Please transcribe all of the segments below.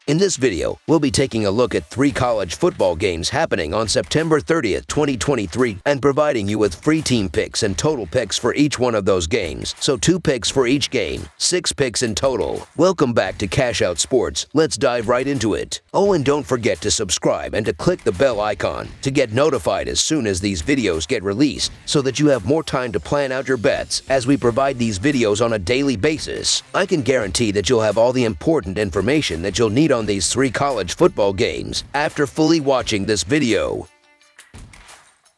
In this video, we'll be taking a look at 3 college football games happening on September 30th, 2023, and providing you with free team picks and total picks for each one of those games. So 2 picks for each game, 6 picks in total. Welcome back to Cash Out Sports. Let's dive right into it. Oh, and don't forget to subscribe and to click the bell icon to get notified as soon as these videos get released, so that you have more time to plan out your bets as we provide these videos on a daily basis. I can guarantee that you'll have all the important information that you'll need on these 3 college football games after fully watching this video.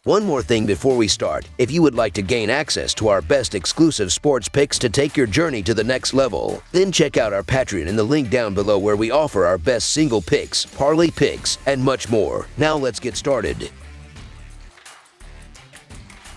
One more thing before we start. If you would like to gain access to our best exclusive sports picks to take your journey to the next level, then check out our Patreon in the link down below, where we offer our best single picks, parlay picks, and much more. Now let's get started.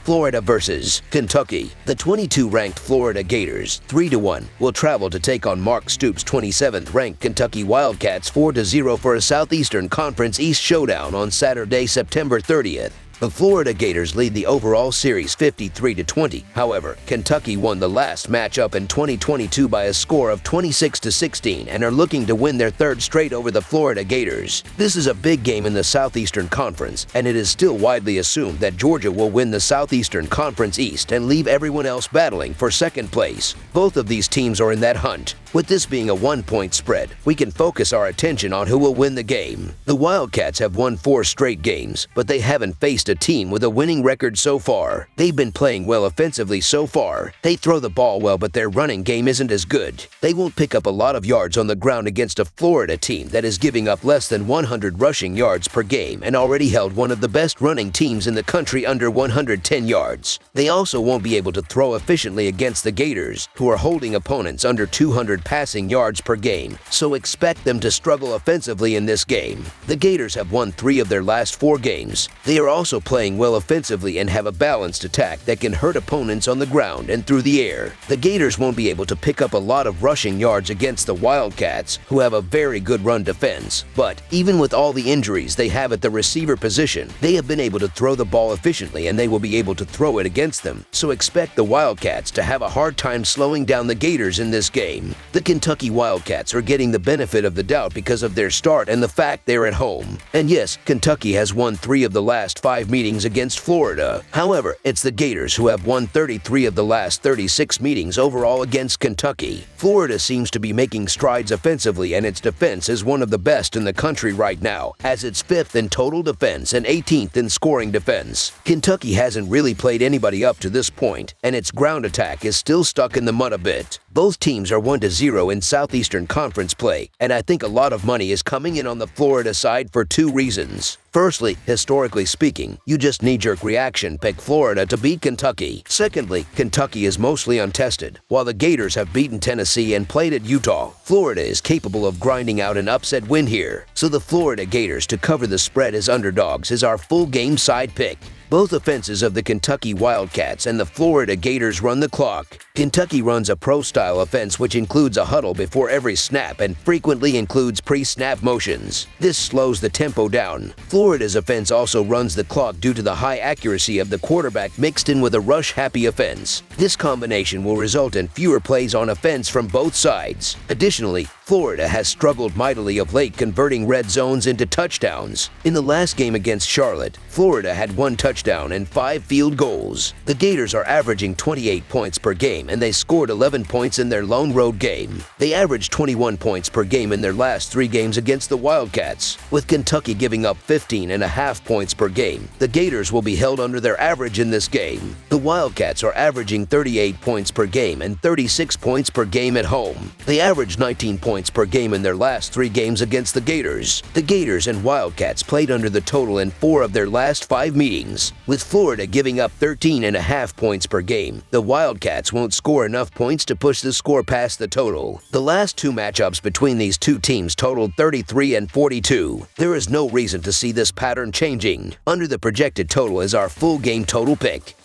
Florida versus Kentucky. The 22-ranked Florida Gators, 3-1, will travel to take on Mark Stoops' 27th-ranked Kentucky Wildcats 4-0 for a Southeastern Conference East showdown on Saturday, September 30th. The Florida Gators lead the overall series 53-20. However, Kentucky won the last matchup in 2022 by a score of 26-16 and are looking to win their 3rd straight over the Florida Gators. This is a big game in the Southeastern Conference, and it is still widely assumed that Georgia will win the Southeastern Conference East and leave everyone else battling for 2nd place. Both of these teams are in that hunt. With this being a 1-point spread, we can focus our attention on who will win the game. The Wildcats have won 4 straight games, but they haven't faced a team with a winning record so far. They've been playing well offensively so far. They throw the ball well, but their running game isn't as good. They won't pick up a lot of yards on the ground against a Florida team that is giving up less than 100 rushing yards per game and already held one of the best running teams in the country under 110 yards. They also won't be able to throw efficiently against the Gators, who are holding opponents under 200 passing yards per game, so expect them to struggle offensively in this game. The Gators have won 3 of their last 4 games. They are also playing well offensively and have a balanced attack that can hurt opponents on the ground and through the air. The Gators won't be able to pick up a lot of rushing yards against the Wildcats, who have a very good run defense. But even with all the injuries they have at the receiver position, they have been able to throw the ball efficiently, and they will be able to throw it against them. So expect the Wildcats to have a hard time slowing down the Gators in this game. The Kentucky Wildcats are getting the benefit of the doubt because of their start and the fact they're at home. And yes, Kentucky has won 3 of the last 5 meetings against Florida. However, it's the Gators who have won 33 of the last 36 meetings overall against Kentucky. Florida seems to be making strides offensively, and its defense is one of the best in the country right now, as it's 5th in total defense and 18th in scoring defense. Kentucky hasn't really played anybody up to this point, and its ground attack is still stuck in the mud a bit. Both teams are 1-0 in Southeastern Conference play, and I think a lot of money is coming in on the Florida side for 2 reasons. Firstly, historically speaking, you just knee-jerk reaction pick Florida to beat Kentucky. Secondly, Kentucky is mostly untested. While the Gators have beaten Tennessee and played at Utah, Florida is capable of grinding out an upset win here. So the Florida Gators to cover the spread as underdogs is our full game side pick. Both offenses of the Kentucky Wildcats and the Florida Gators run the clock. Kentucky runs a pro-style offense which includes a huddle before every snap and frequently includes pre-snap motions. This slows the tempo down. Florida's offense also runs the clock due to the high accuracy of the quarterback mixed in with a rush-happy offense. This combination will result in fewer plays on offense from both sides. Additionally, Florida has struggled mightily of late converting red zones into touchdowns. In the last game against Charlotte, Florida had 1 touchdown and 5 field goals. The Gators are averaging 28 points per game, and they scored 11 points in their lone road game. They averaged 21 points per game in their last 3 games against the Wildcats. With Kentucky giving up 15.5 points per game, the Gators will be held under their average in this game. The Wildcats are averaging 38 points per game and 36 points per game at home. They averaged 19 points per game in their last 3 games against the Gators. The Gators and Wildcats played under the total in 4 of their last 5 meetings. With Florida giving up 13.5 points per game, the Wildcats won't score enough points to push the score past the total. The last 2 matchups between these 2 teams totaled 33 and 42. There is no reason to see this pattern changing. Under the projected total is our full game total pick.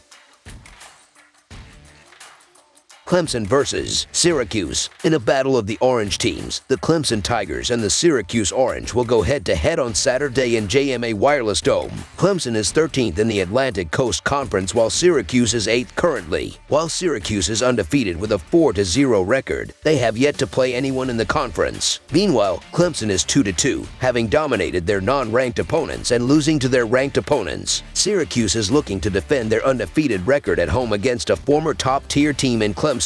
Clemson versus Syracuse. In a battle of the orange teams, the Clemson Tigers and the Syracuse Orange will go head-to-head on Saturday in JMA Wireless Dome. Clemson is 13th in the Atlantic Coast Conference while Syracuse is 8th currently. While Syracuse is undefeated with a 4-0 record, they have yet to play anyone in the conference. Meanwhile, Clemson is 2-2, having dominated their non-ranked opponents and losing to their ranked opponents. Syracuse is looking to defend their undefeated record at home against a former top-tier team in Clemson.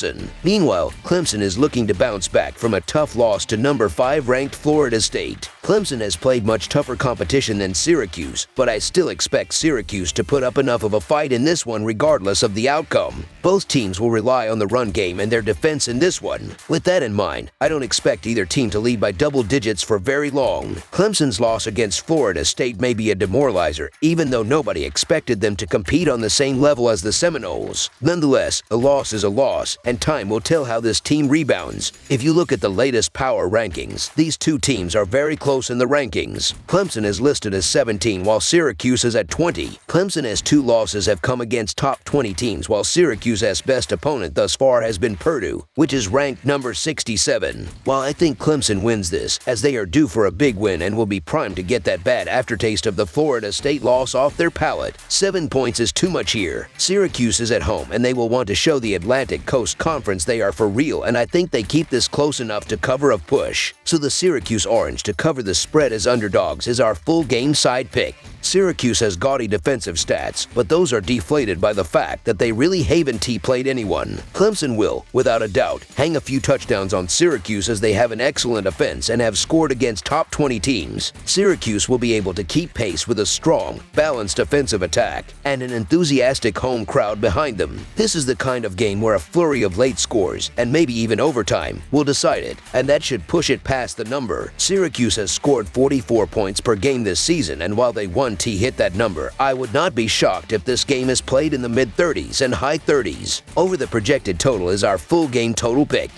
Meanwhile, Clemson is looking to bounce back from a tough loss to number 5 ranked Florida State. Clemson has played much tougher competition than Syracuse, but I still expect Syracuse to put up enough of a fight in this one regardless of the outcome. Both teams will rely on the run game and their defense in this one. With that in mind, I don't expect either team to lead by double digits for very long. Clemson's loss against Florida State may be a demoralizer, even though nobody expected them to compete on the same level as the Seminoles. Nonetheless, a loss is a loss, and time will tell how this team rebounds. If you look at the latest power rankings, these two teams are very close in the rankings. Clemson is listed as 17 while Syracuse is at 20. Clemson's 2 losses have come against top 20 teams while Syracuse's best opponent thus far has been Purdue, which is ranked number 67. While I think Clemson wins this, as they are due for a big win and will be primed to get that bad aftertaste of the Florida State loss off their palate, 7 points is too much here. Syracuse is at home and they will want to show the Atlantic Coast Conference they are for real, and I think they keep this close enough to cover a push. So the Syracuse Orange to cover the spread as underdogs is our full game side pick. Syracuse has gaudy defensive stats, but those are deflated by the fact that they really haven't played anyone. Clemson will, without a doubt, hang a few touchdowns on Syracuse as they have an excellent offense and have scored against top 20 teams. Syracuse will be able to keep pace with a strong, balanced offensive attack and an enthusiastic home crowd behind them. This is the kind of game where a flurry of late scores, and maybe even overtime, will decide it, and that should push it past the number. Syracuse has scored 44 points per game this season, and while they won hit that number, I would not be shocked if this game is played in the mid-30s and high 30s. Over the projected total is our full game total pick.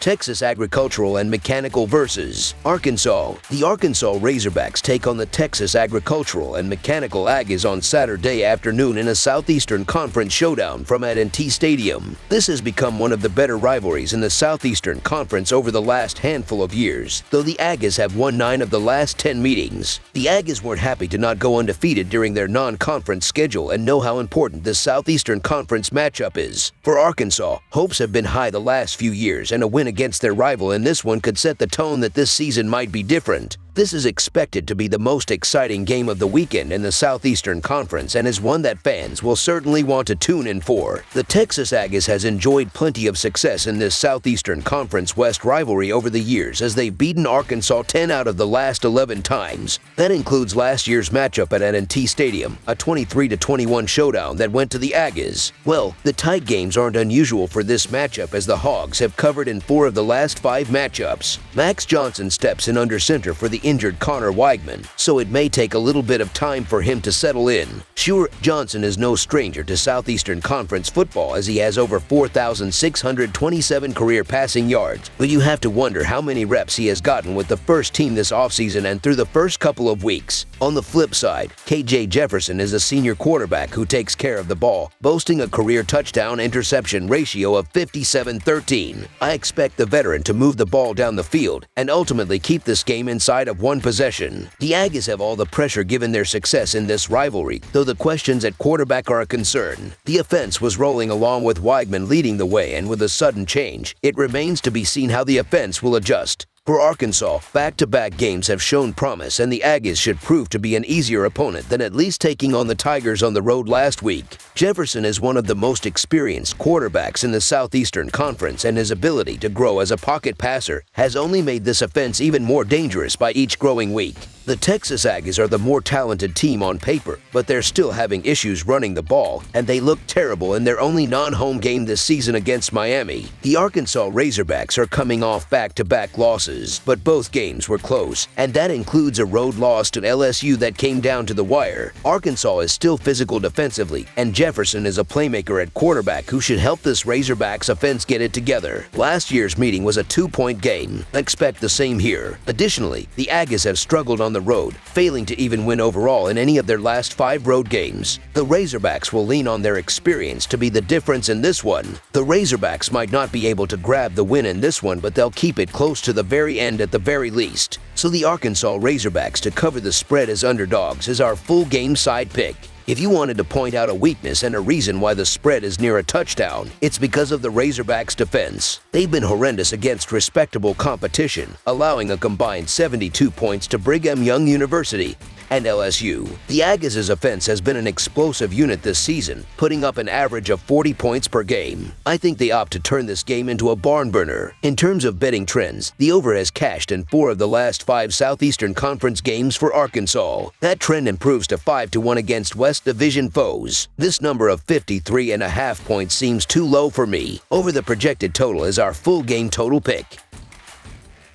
Texas Agricultural and Mechanical versus Arkansas. The Arkansas Razorbacks take on the Texas Agricultural and Mechanical Aggies on Saturday afternoon in a Southeastern Conference showdown from at&t Stadium. This has become one of the better rivalries in the Southeastern Conference over the last handful of years, though the Aggies have won 9 of the last 10 meetings. The Aggies weren't happy to not go undefeated during their non-conference schedule and know how important this Southeastern Conference matchup is. For Arkansas, hopes have been high the last few years, and a win against their rival in this one could set the tone that this season might be different. This is expected to be the most exciting game of the weekend in the Southeastern Conference and is one that fans will certainly want to tune in for. The Texas Aggies has enjoyed plenty of success in this Southeastern Conference West rivalry over the years as they've beaten Arkansas 10 out of the last 11 times. That includes last year's matchup at at&t Stadium, a 23-21 showdown that went to the Aggies. Well, the tight games aren't unusual for this matchup as the Hogs have covered in 4 of the last 5 matchups. Max Johnson steps in under center for the injured Connor Weigman, so it may take a little bit of time for him to settle in. Sure, Johnson is no stranger to Southeastern Conference football as he has over 4,627 career passing yards, but you have to wonder how many reps he has gotten with the first team this offseason and through the first couple of weeks. On the flip side, KJ Jefferson is a senior quarterback who takes care of the ball, boasting a career touchdown-interception ratio of 57-13. I expect the veteran to move the ball down the field and ultimately keep this game inside of 1 possession. The Aggies have all the pressure given their success in this rivalry, though the questions at quarterback are a concern. The offense was rolling along with Weigman leading the way, and with a sudden change, it remains to be seen how the offense will adjust. For Arkansas, back-to-back games have shown promise, and the Aggies should prove to be an easier opponent than at least taking on the Tigers on the road last week. Jefferson is one of the most experienced quarterbacks in the Southeastern Conference, and his ability to grow as a pocket passer has only made this offense even more dangerous by each growing week. The Texas Aggies are the more talented team on paper, but they're still having issues running the ball, and they look terrible in their only non-home game this season against Miami. The Arkansas Razorbacks are coming off back-to-back losses, but both games were close, and that includes a road loss to LSU that came down to the wire. Arkansas is still physical defensively, and Jefferson is a playmaker at quarterback who should help this Razorbacks offense get it together. Last year's meeting was a 2-point game. Expect the same here. Additionally, the Aggies have struggled on on the road, failing to even win overall in any of their last 5 road games. The Razorbacks will lean on their experience to be the difference in this one. The Razorbacks might not be able to grab the win in this one, but they'll keep it close to the very end at the very least. So the Arkansas Razorbacks to cover the spread as underdogs is our full game side pick. If you wanted to point out a weakness and a reason why the spread is near a touchdown, it's because of the Razorbacks' defense. They've been horrendous against respectable competition, allowing a combined 72 points to Brigham Young University and LSU. The Aggies' offense has been an explosive unit this season, putting up an average of 40 points per game. I think they opt to turn this game into a barn burner. In terms of betting trends, the over has cashed in 4 of the last 5 Southeastern Conference games for Arkansas. That trend improves to 5-1 against West Division foes. This number of 53.5 points seems too low for me. Over the projected total is our full game total pick.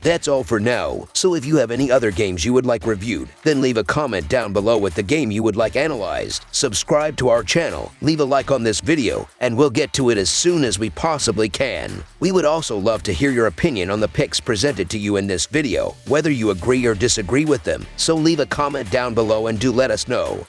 That's all for now, so if you have any other games you would like reviewed, then leave a comment down below with the game you would like analyzed. Subscribe to our channel, leave a like on this video, and we'll get to it as soon as we possibly can. We would also love to hear your opinion on the picks presented to you in this video, whether you agree or disagree with them, so leave a comment down below and do let us know.